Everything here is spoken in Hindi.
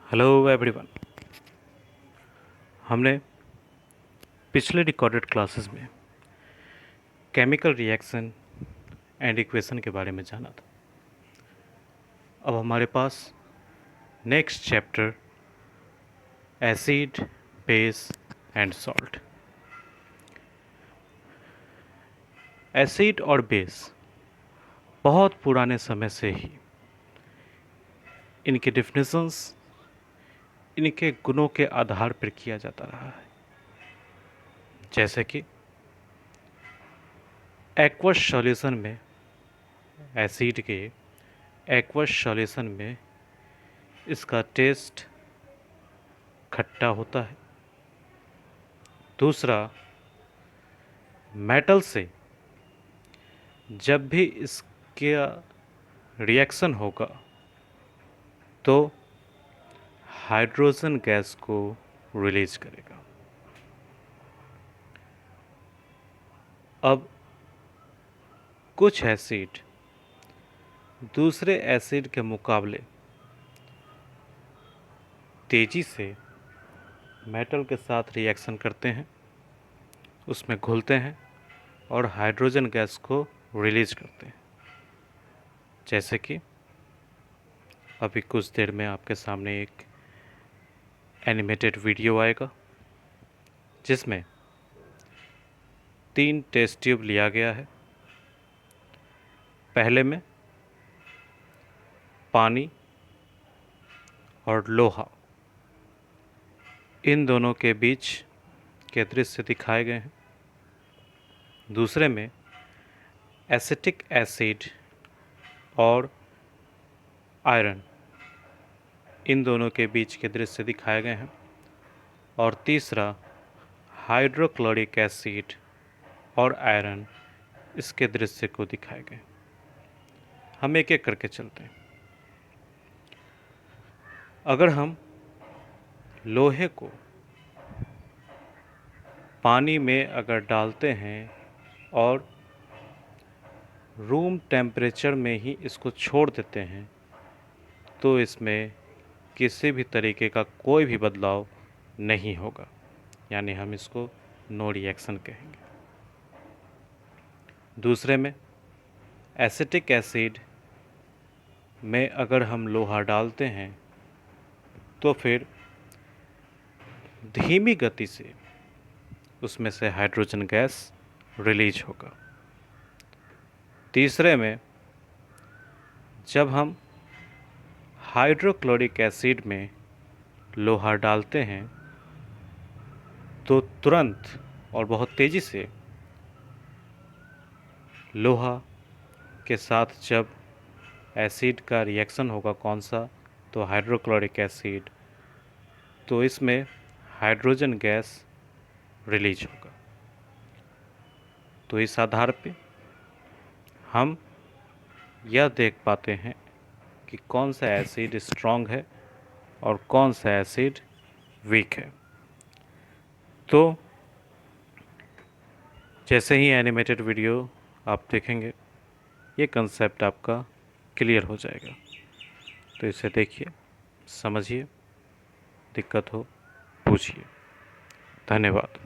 Hello everyone. हमने पिछले रिकॉर्डेड क्लासेस में केमिकल रिएक्शन एंड इक्वेशन के बारे में जाना था। अब हमारे पास next chapter acid, base and salt. Acid और बेस बहुत पुराने समय से ही इनके डिफिनेशंस इनके गुणों के आधार पर किया जाता रहा है। जैसे कि एक्वस सॉल्यूशन में एसिड के एक्वस सॉल्यूशन में इसका टेस्ट खट्टा होता है। दूसरा, मेटल से जब भी इसका रिएक्शन होगा तो हाइड्रोजन गैस को रिलीज करेगा। अब कुछ एसिड दूसरे एसिड के मुकाबले तेजी से मेटल के साथ रिएक्शन करते हैं, उसमें घुलते हैं और हाइड्रोजन गैस को रिलीज करते हैं। जैसे कि अभी कुछ देर में आपके सामने एक एनिमेटेड वीडियो आएगा जिसमें 3 टेस्ट ट्यूब लिया गया है। पहले में पानी और लोहा, इन दोनों के बीच के दृश्य दिखाए गए हैं। दूसरे में एसिटिक एसिड और आयरन, इन दोनों के बीच के दृश्य दिखाए गए हैं। और तीसरा हाइड्रोक्लोरिक एसिड और आयरन, इसके दृश्य को दिखाए गए। हम एक एक करके चलते हैं। अगर हम लोहे को पानी में अगर डालते हैं और रूम टेम्परेचर में ही इसको छोड़ देते हैं तो इसमें किसी भी तरीके का कोई भी बदलाव नहीं होगा, यानी हम इसको नो रिएक्शन कहेंगे। दूसरे में एसिटिक एसिड में अगर हम लोहा डालते हैं तो फिर धीमी गति से उसमें से हाइड्रोजन गैस रिलीज होगा। तीसरे में जब हम हाइड्रोक्लोरिक एसिड में लोहा डालते हैं तो तुरंत और बहुत तेज़ी से लोहा के साथ जब एसिड का रिएक्शन होगा, कौन सा, तो हाइड्रोक्लोरिक एसिड, तो इसमें हाइड्रोजन गैस रिलीज होगा। तो इस आधार पे हम यह देख पाते हैं कि कौन सा एसिड स्ट्रॉन्ग है और कौन सा एसिड वीक है। तो जैसे ही एनिमेटेड वीडियो आप देखेंगे ये कंसेप्ट आपका क्लियर हो जाएगा। तो इसे देखिए, समझिए, दिक्कत हो पूछिए। धन्यवाद।